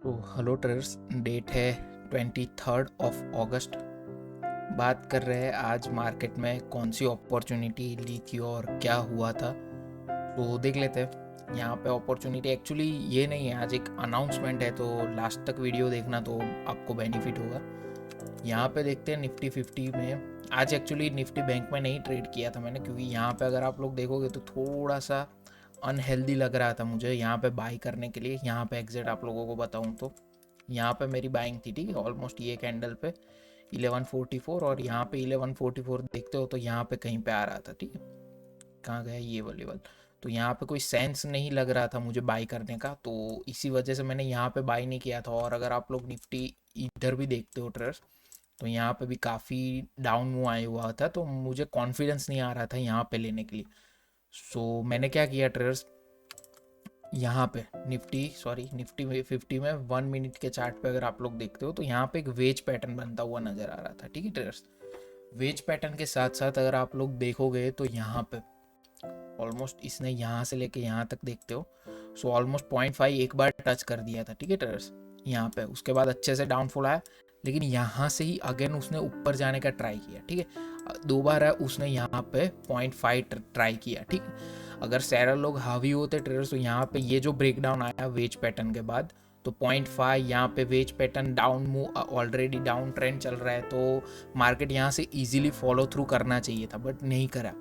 तो hello traders, date है 23 अगस्त। बात कर रहे हैं आज मार्केट में कौन सी अपॉर्चुनिटी ली थी और क्या हुआ था। तो देख लेते हैं। यहाँ पे अपॉर्चुनिटी एक्चुअली ये नहीं है, आज एक अनाउंसमेंट है, तो लास्ट तक वीडियो देखना तो आपको बेनिफिट होगा। यहाँ पे देखते हैं निफ्टी 50 में। आज एक्चुअली निफ्टी बैंक में नहीं ट्रेड किया था मैंने, क्योंकि यहाँ पे अगर आप लोग देखोगे तो थोड़ा सा अनहेल्दी लग रहा था मुझे यहाँ पे बाई करने के लिए। यहाँ पे एग्जैक्ट आप लोगों को बताऊँ तो यहाँ पे मेरी बाइंग थी, ठीक है, ऑलमोस्ट ये कैंडल पे 1144, और यहाँ पे 1144 देखते हो तो यहाँ पे कहीं पे आ रहा था, ठीक है। कहाँ गया ये वो लेवल। तो यहाँ पे कोई सेंस नहीं लग रहा था मुझे बाई करने का, तो इसी वजह से मैंने यहाँ पे बाई नहीं किया था। और अगर आप लोग निफ्टी इधर भी देखते हो ट्रेडर्स, तो यहाँ पे भी काफ़ी डाउन मूव आया हुआ था, तो मुझे कॉन्फिडेंस नहीं आ रहा था यहाँ पे लेने के लिए। सो मैंने क्या किया ट्रेडर्स, यहाँ पे निफ्टी 50 में 1 मिनट के चार्ट पे अगर आप लोग देखते हो तो यहाँ पे एक वेज पैटर्न बनता हुआ नजर आ रहा था, ठीक है ट्रेडर्स। वेज पैटर्न के साथ साथ अगर आप लोग देखोगे तो यहाँ पे ऑलमोस्ट इसने यहाँ से लेके यहाँ तक देखते हो, सो ऑलमोस्ट 0.5 एक बार टच कर दिया था, ठीक है ट्रेडर्स। यहाँ पे उसके बाद अच्छे से डाउनफॉल आया, लेकिन यहाँ से ही अगेन उसने ऊपर जाने का ट्राई किया, ठीक है। दो बार है उसने यहाँ पे 0.5 ट्राई किया, ठीक है। अगर सैरल लोग हावी होते ट्रेडर्स तो यहाँ पे ये जो ब्रेकडाउन आया वेज पैटर्न के बाद, तो 0.5 यहाँ पे wedge pattern down move, already down trend चल रहा है, तो मार्केट यहाँ से इजीली फॉलो थ्रू करना चाहिए था, बट नहीं करा।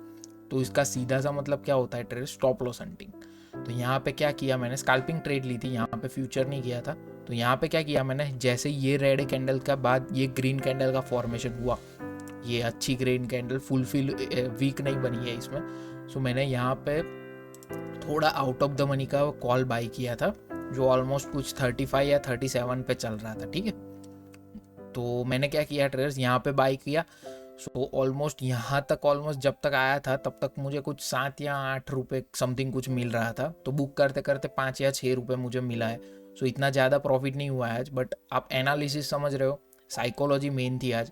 तो इसका सीधा सा मतलब क्या होता है ट्रेड, स्टॉप लॉस हंटिंग। तो यहाँ पे क्या किया मैंने, स्कैल्पिंग ट्रेड ली थी, यहाँ पे फ्यूचर नहीं किया था। तो यहाँ पे क्या किया मैंने, जैसे ये रेड कैंडल का बाद ये ग्रीन कैंडल का फॉर्मेशन हुआ, ये अच्छी ग्रीन कैंडल फुलफिल वीक नहीं बनी है इसमें। सो मैंने यहाँ पे थोड़ा आउट ऑफ द मनी का कॉल बाई किया था, जो ऑलमोस्ट कुछ 35 या 37 पे चल रहा था, ठीक है। तो मैंने क्या किया ट्रेडर्स, यहाँ पे बाई किया। सो ऑलमोस्ट यहाँ तक, ऑलमोस्ट जब तक आया था तब तक मुझे कुछ 7 या 8 रुपये समथिंग कुछ मिल रहा था, तो बुक करते करते 5 या 6 रुपये मुझे मिला है। सो इतना ज़्यादा प्रॉफिट नहीं हुआ है आज, बट आप एनालिसिस समझ रहे हो, साइकोलॉजी मेन थी आज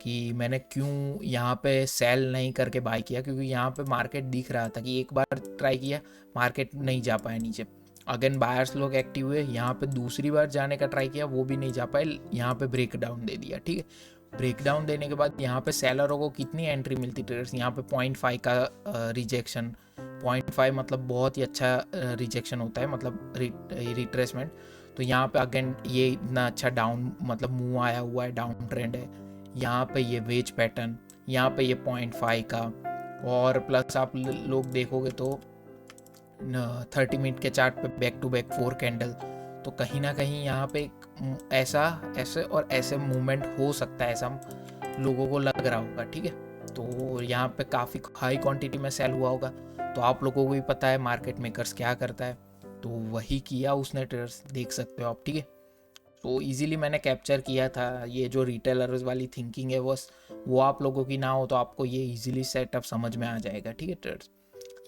कि मैंने क्यों यहाँ पे सेल नहीं करके बाई किया, क्योंकि यहाँ पे मार्केट दिख रहा था कि एक बार ट्राई किया, मार्केट नहीं जा पाया नीचे। अगेन बायर्स लोग एक्टिव हुए, यहाँ पे दूसरी बार जाने का ट्राई किया, वो भी नहीं जा पाए, यहाँ पे ब्रेक डाउन दे दिया, ठीक है। ब्रेक डाउन देने के बाद यहाँ पे सेलरों को कितनी एंट्री मिलती ट्रेडर्स, यहाँ पे 0.5 का रिजेक्शन। 0.5 मतलब बहुत ही अच्छा रिजेक्शन होता है, मतलब रिट्रेसमेंट। तो यहाँ पे अगेन ये इतना अच्छा डाउन मतलब मूव आया हुआ है, डाउन ट्रेंड है। यहाँ पे ये वेज पैटर्न, यहाँ पे ये 0.5 का, और प्लस आप लोग देखोगे तो 30 मिनट के चार्ट पे बैक टू बैक 4 कैंडल। तो कहीं ना कहीं यहाँ पे एक ऐसा ऐसे और ऐसे मूवमेंट हो सकता है, ऐसा लोगों को लग रहा होगा, ठीक है। तो यहाँ पे काफ़ी हाई क्वांटिटी में सेल हुआ होगा, तो आप लोगों को भी पता है मार्केट मेकर्स क्या करता है, तो वही किया उसने ट्रेडर्स, देख सकते हो आप, ठीक है। तो इजीली मैंने कैप्चर किया था। ये जो रिटेलर्स वाली थिंकिंग है बस वो आप लोगों की ना हो तो आपको ये इजीली सेटअप समझ में आ जाएगा, ठीक है ट्रेडर्स।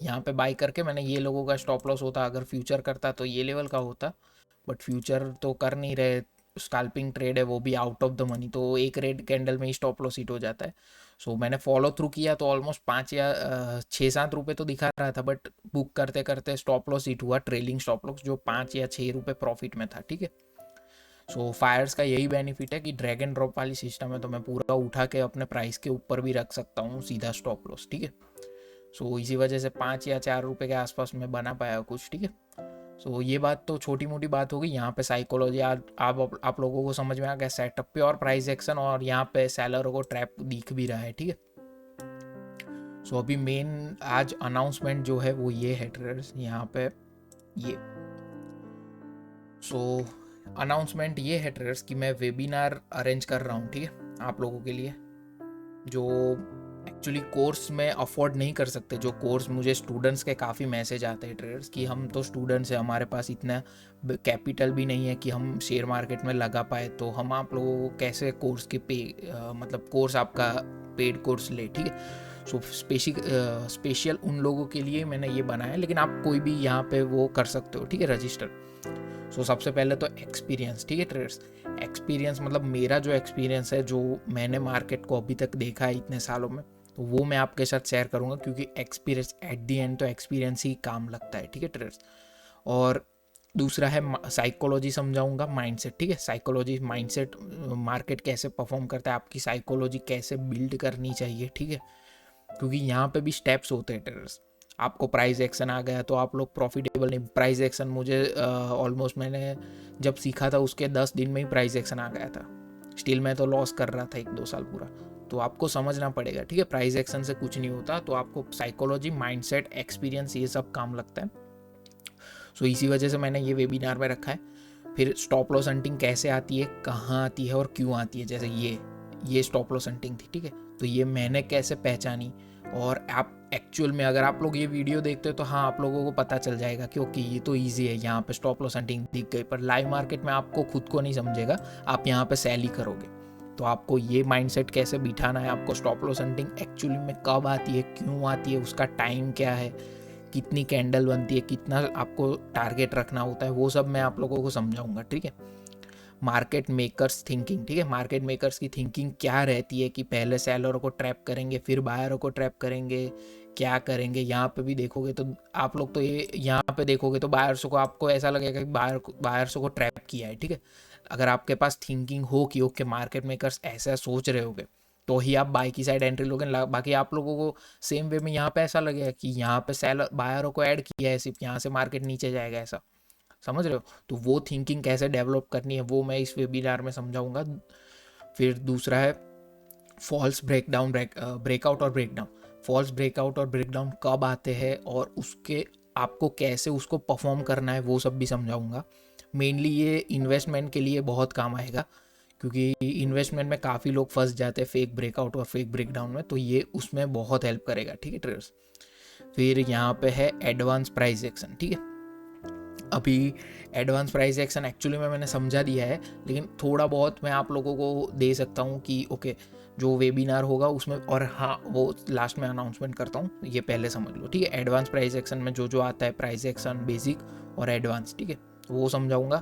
यहाँ पे बाई करके मैंने ये लोगों का स्टॉप लॉस होता, अगर फ्यूचर करता तो ये लेवल का होता, बट फ्यूचर तो कर नहीं रहे, स्कैल्पिंग ट्रेड है वो भी आउट ऑफ द मनी, तो एक रेड कैंडल में ही स्टॉप लॉस हिट हो जाता है। सो मैंने फॉलो थ्रू किया तो ऑलमोस्ट 5 या 6-7 रुपये तो दिखा रहा था, बट बुक करते करते स्टॉप लॉस हिट हुआ, ट्रेलिंग स्टॉप लॉस, जो 5 या 6 रुपये प्रॉफिट में था, ठीक है। सो फायर्स का यही बेनिफिट है कि ड्रैग एंड ड्रॉप वाली सिस्टम है, तो मैं पूरा उठा के अपने प्राइस के ऊपर भी रख सकता हूँ सीधा स्टॉप लॉस, ठीक है। सो इसी वजह से 5 या 4 रुपये के आसपास में बना पाया कुछ, ठीक है। सो ये बात तो छोटी मोटी बात होगी। यहाँ पे साइकोलॉजी आप लोगों को समझ में आ गया, सेटअप पे और प्राइस एक्शन, और यहाँ पे सेलरों को ट्रैप दिख भी रहा है, ठीक है। सो अभी मेन आज अनाउंसमेंट जो है वो ये है ट्रेडर्स, यहाँ पे ये सो अनाउंसमेंट ये है ट्रेडर्स कि मैं वेबिनार अरेंज कर रहा हूँ, ठीक है, आप लोगों के लिए, जो एक्चुअली कोर्स में अफोर्ड नहीं कर सकते। जो कोर्स मुझे स्टूडेंट्स के काफ़ी मैसेज आते हैं ट्रेडर्स कि हम तो स्टूडेंट्स हैं, हमारे पास इतना कैपिटल भी नहीं है कि हम शेयर मार्केट में लगा पाए, तो हम आप लोगों को कैसे कोर्स के मतलब कोर्स आपका पेड कोर्स ले, ठीक है। सो स्पेशल उन लोगों के लिए मैंने ये बनाया, लेकिन आप कोई भी यहाँ पे वो कर सकते हो, ठीक है, रजिस्टर। सो सबसे पहले तो एक्सपीरियंस, ठीक है ट्रेडर्स। एक्सपीरियंस मतलब मेरा जो एक्सपीरियंस है, जो मैंने मार्केट को अभी तक देखा है इतने सालों में, तो वो मैं आपके साथ शेयर करूंगा, क्योंकि एक्सपीरियंस एट दी एंड तो एक्सपीरियंस ही काम लगता है, ठीक है ट्रेडर्स। और दूसरा है साइकोलॉजी समझाऊंगा, माइंडसेट, ठीक है। साइकोलॉजी, माइंडसेट, मार्केट कैसे परफॉर्म करता है, आपकी साइकोलॉजी कैसे बिल्ड करनी चाहिए, ठीक है। क्योंकि यहाँ पे भी स्टेप्स होते हैं ट्रेडर्स। आपको प्राइस एक्शन आ गया तो आप लोग प्रॉफिटेबल नहीं। प्राइस एक्शन मुझे ऑलमोस्ट मैंने जब सीखा था उसके 10 दिन में ही प्राइस एक्शन आ गया था। स्टिल मैं तो लॉस कर रहा था 1-2 साल पूरा। तो आपको समझना पड़ेगा, ठीक है। प्राइस एक्शन से कुछ नहीं होता, तो आपको साइकोलॉजी, माइंडसेट, एक्सपीरियंस, ये सब काम लगता है। सो इसी वजह से मैंने ये वेबिनार में रखा है। फिर स्टॉप लॉस हंटिंग कैसे आती है, कहाँ आती है और क्यों आती है। जैसे ये स्टॉप लॉस हंटिंग थी, ठीक है। तो ये मैंने कैसे पहचानी, और आप एक्चुअल में अगर आप लोग ये वीडियो देखते हो तो हाँ, आप लोगों को पता चल जाएगा कि ओके ये तो ईजी है, यहाँ पे स्टॉप लॉस हंटिंग दिख गई। पर लाइव मार्केट में आपको खुद को नहीं समझेगा, आप यहाँ पे सेल ही करोगे। तो आपको ये माइंडसेट कैसे बिठाना है, आपको स्टॉप लॉस हंटिंग एक्चुअली में कब आती है, क्यों आती है, उसका टाइम क्या है, कितनी कैंडल बनती है, कितना आपको टारगेट रखना होता है, वो सब मैं आप लोगों को समझाऊंगा, ठीक है। मार्केट मेकर्स थिंकिंग, ठीक है। मार्केट मेकर्स की थिंकिंग क्या रहती है कि पहले सेलरों को ट्रैप करेंगे, फिर बायरों को ट्रैप करेंगे, क्या करेंगे। यहाँ पे भी देखोगे तो आप लोग तो ये यहाँ पे देखोगे तो बायर्स को, आपको ऐसा लगेगा कि बायर्स को ट्रैप किया है, ठीक है। अगर आपके पास थिंकिंग हो कि ओके मार्केट मेकर्स ऐसा सोच रहे होगे, तो ही आप बाय की साइड एंट्री लोगे। बाकी आप लोगों को सेम वे में यहाँ पे ऐसा लगेगा कि यहाँ पे सेलर बायरों को ऐड किया है, सिर्फ यहाँ से मार्केट नीचे जाएगा, ऐसा समझ रहे हो। तो वो थिंकिंग कैसे डेवलप करनी है वो मैं इस वेबिनार में समझाऊंगा। फिर दूसरा है फॉल्स ब्रेकडाउन, ब्रेकआउट और ब्रेकडाउन। फॉल्स ब्रेकआउट और ब्रेकडाउन कब आते हैं और उसके आपको कैसे उसको परफॉर्म करना है, वो सब भी समझाऊंगा। मेनली ये इन्वेस्टमेंट के लिए बहुत काम आएगा, क्योंकि इन्वेस्टमेंट में काफ़ी लोग फंस जाते हैं फेक ब्रेकआउट और फेक ब्रेकडाउन में, तो ये उसमें बहुत हेल्प करेगा, ठीक है ट्रेडर्स। फिर यहाँ पे है एडवांस प्राइस एक्शन, ठीक है। अभी एडवांस प्राइस एक्शन एक्चुअली में मैंने समझा दिया है, लेकिन थोड़ा बहुत मैं आप लोगों को दे सकता हूँ कि ओके जो वेबिनार होगा उसमें, और हाँ वो लास्ट में अनाउंसमेंट करता हूँ, ये पहले समझ लो, ठीक है। एडवांस प्राइस एक्शन में जो जो आता है, प्राइस एक्शन, बेसिक और एडवांस, ठीक है, तो वो समझाऊंगा।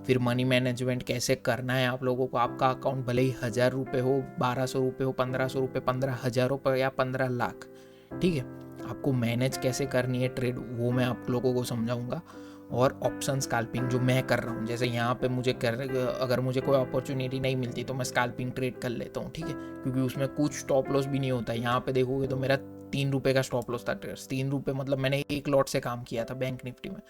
फिर मनी मैनेजमेंट कैसे करना है आप लोगों को। आपका अकाउंट भले ही 1000 रुपये हो, 1200 रुपये हो, 1500 रुपये, 15,000 रुपये या 15 लाख, ठीक है, आपको मैनेज कैसे करनी है ट्रेड, वो मैं आप लोगों को समझाऊंगा। और ऑप्शन स्कैल्पिंग जो मैं कर रहा हूँ, जैसे यहाँ पे मुझे अगर मुझे कोई अपॉर्चुनिटी नहीं मिलती तो मैं स्कैल्पिंग ट्रेड कर लेता हूँ, ठीक है, क्योंकि उसमें कुछ स्टॉप लॉस भी नहीं होता है। यहाँ पे देखोगे तो मेरा 3 रुपये का स्टॉप लॉस था ट्रेड्स। 3 रुपये मतलब मैंने एक लॉट से काम किया था बैंक निफ्टी में,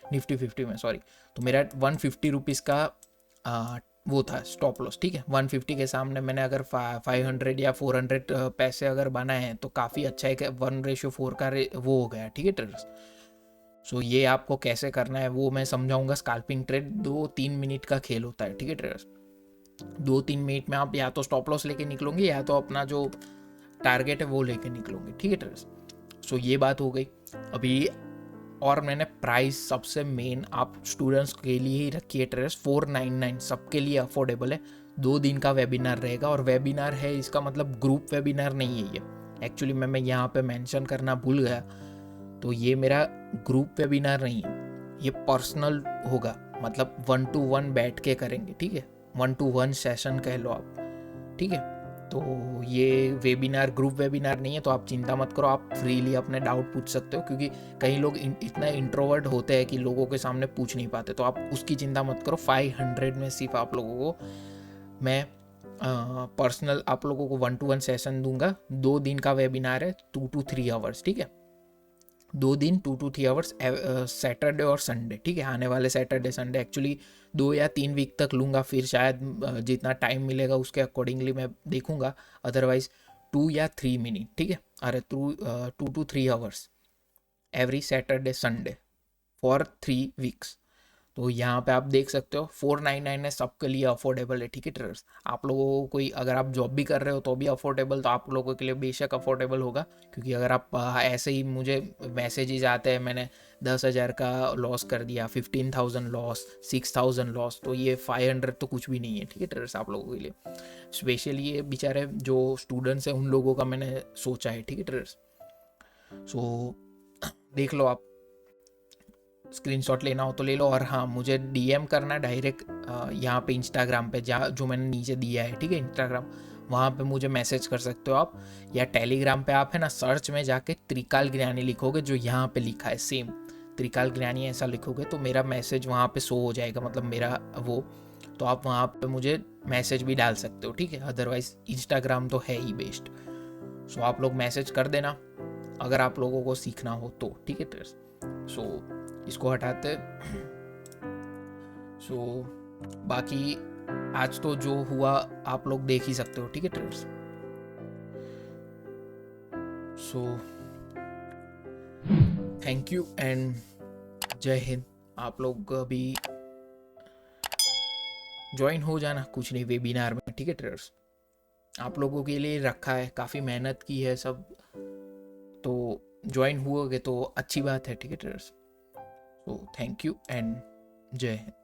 निफ्टी 50 में, सॉरी। तो मेरा 150 रुपीज़ का वो था स्टॉप लॉस, ठीक है। 150 के सामने मैंने अगर 500 या 400 पैसे अगर बनाए हैं तो काफ़ी अच्छा है कि 1:4 का वो हो गया, ठीक है ट्रेडर्स। सो ये आपको कैसे करना है वो मैं समझाऊंगा। स्कैल्पिंग ट्रेड 2-3 मिनट का खेल होता है, ठीक है ट्रेडर्स। 2-3 मिनट में आप या तो स्टॉप लॉस लेके निकलोगे या तो अपना जो टारगेट है वो लेके निकलोगे, ठीक है ट्रेडर्स। सो ये बात हो गई अभी। और मैंने प्राइस सबसे मेन आप स्टूडेंट्स के लिए ही रखी है ट्रेडर्स, 499 सबके लिए अफोर्डेबल है। 2 दिन का वेबिनार रहेगा, और वेबिनार है इसका मतलब ग्रुप वेबिनार नहीं है ये। एक्चुअली मैं यहाँ पे मेंशन करना भूल गया, तो ये मेरा ग्रुप वेबिनार नहीं है, ये पर्सनल होगा, मतलब 1 to 1 बैठ के करेंगे, ठीक है। 1 to 1 सेशन कह लो आप, ठीक है। तो ये वेबिनार ग्रुप वेबिनार नहीं है, तो आप चिंता मत करो, आप फ्रीली अपने डाउट पूछ सकते हो, क्योंकि कई लोग इतना इंट्रोवर्ट होते हैं कि लोगों के सामने पूछ नहीं पाते, तो आप उसकी चिंता मत करो। 500 में सिर्फ आप लोगों को मैं पर्सनल आप लोगों को 1 to 1 सेशन दूंगा। 2 दिन का वेबिनार है, 2 to 3 आवर्स, ठीक है। 2 दिन 2 to 3 आवर्स, सैटरडे और संडे, ठीक है। आने वाले सैटरडे संडे एक्चुअली 2 या 3 वीक तक लूँगा, फिर शायद जितना टाइम मिलेगा उसके अकॉर्डिंगली मैं देखूँगा, अदरवाइज 2 या 3 मिनट, ठीक है। अरे 2 to 3 hours every Saturday Sunday for 3 weeks. तो यहाँ पे आप देख सकते हो 499 है, सबके लिए अफोर्डेबल है, ठीक है ट्रेडर्स। आप लोगों को कोई अगर आप जॉब भी कर रहे हो तो भी अफोर्डेबल, तो आप लोगों के लिए बेशक अफोर्डेबल होगा। क्योंकि अगर आप ऐसे ही मुझे मैसेजेस आते हैं मैंने 10,000 का लॉस कर दिया, 15,000 लॉस, 6,000 लॉस, तो ये 500 तो कुछ भी नहीं है, ठीक है ट्रेडर्स। आप लोगों के लिए स्पेशली ये बेचारे जो स्टूडेंट्स हैं उन लोगों का मैंने सोचा है, ठीक है ट्रेडर्स। सो देख लो, आप स्क्रीनशॉट लेना हो तो ले लो, और हाँ मुझे डीएम करना डायरेक्ट यहाँ पे इंस्टाग्राम पे, जहाँ जो मैंने नीचे दिया है, ठीक है, इंस्टाग्राम, वहाँ पे मुझे मैसेज कर सकते हो आप। या टेलीग्राम पे आप है ना सर्च में जाके त्रिकाल ज्ञानी लिखोगे, जो यहाँ पे लिखा है सेम त्रिकाल ज्ञानी ऐसा लिखोगे तो मेरा मैसेज वहाँ पे शो हो जाएगा, मतलब मेरा वो, तो आप वहाँ पे मुझे मैसेज भी डाल सकते हो, ठीक है। अदरवाइज इंस्टाग्राम तो है ही बेस्ट। सो आप लोग मैसेज कर देना अगर आप लोगों को सीखना हो तो, ठीक है ट्रेडर्स। सो इसको हटाते। सो बाकी आज तो जो हुआ आप लोग देख ही सकते हो, ठीक है traders. So thank you and जय हिंद। आप लोग अभी ज्वाइन हो जाना, कुछ नहीं वेबिनार में, ठीक है ट्रेडर्स। आप लोगों के लिए रखा है, काफ़ी मेहनत की है सब, तो ज्वाइन हुओगे तो अच्छी बात है, ठीक है traders. So thank you and जय हिंद।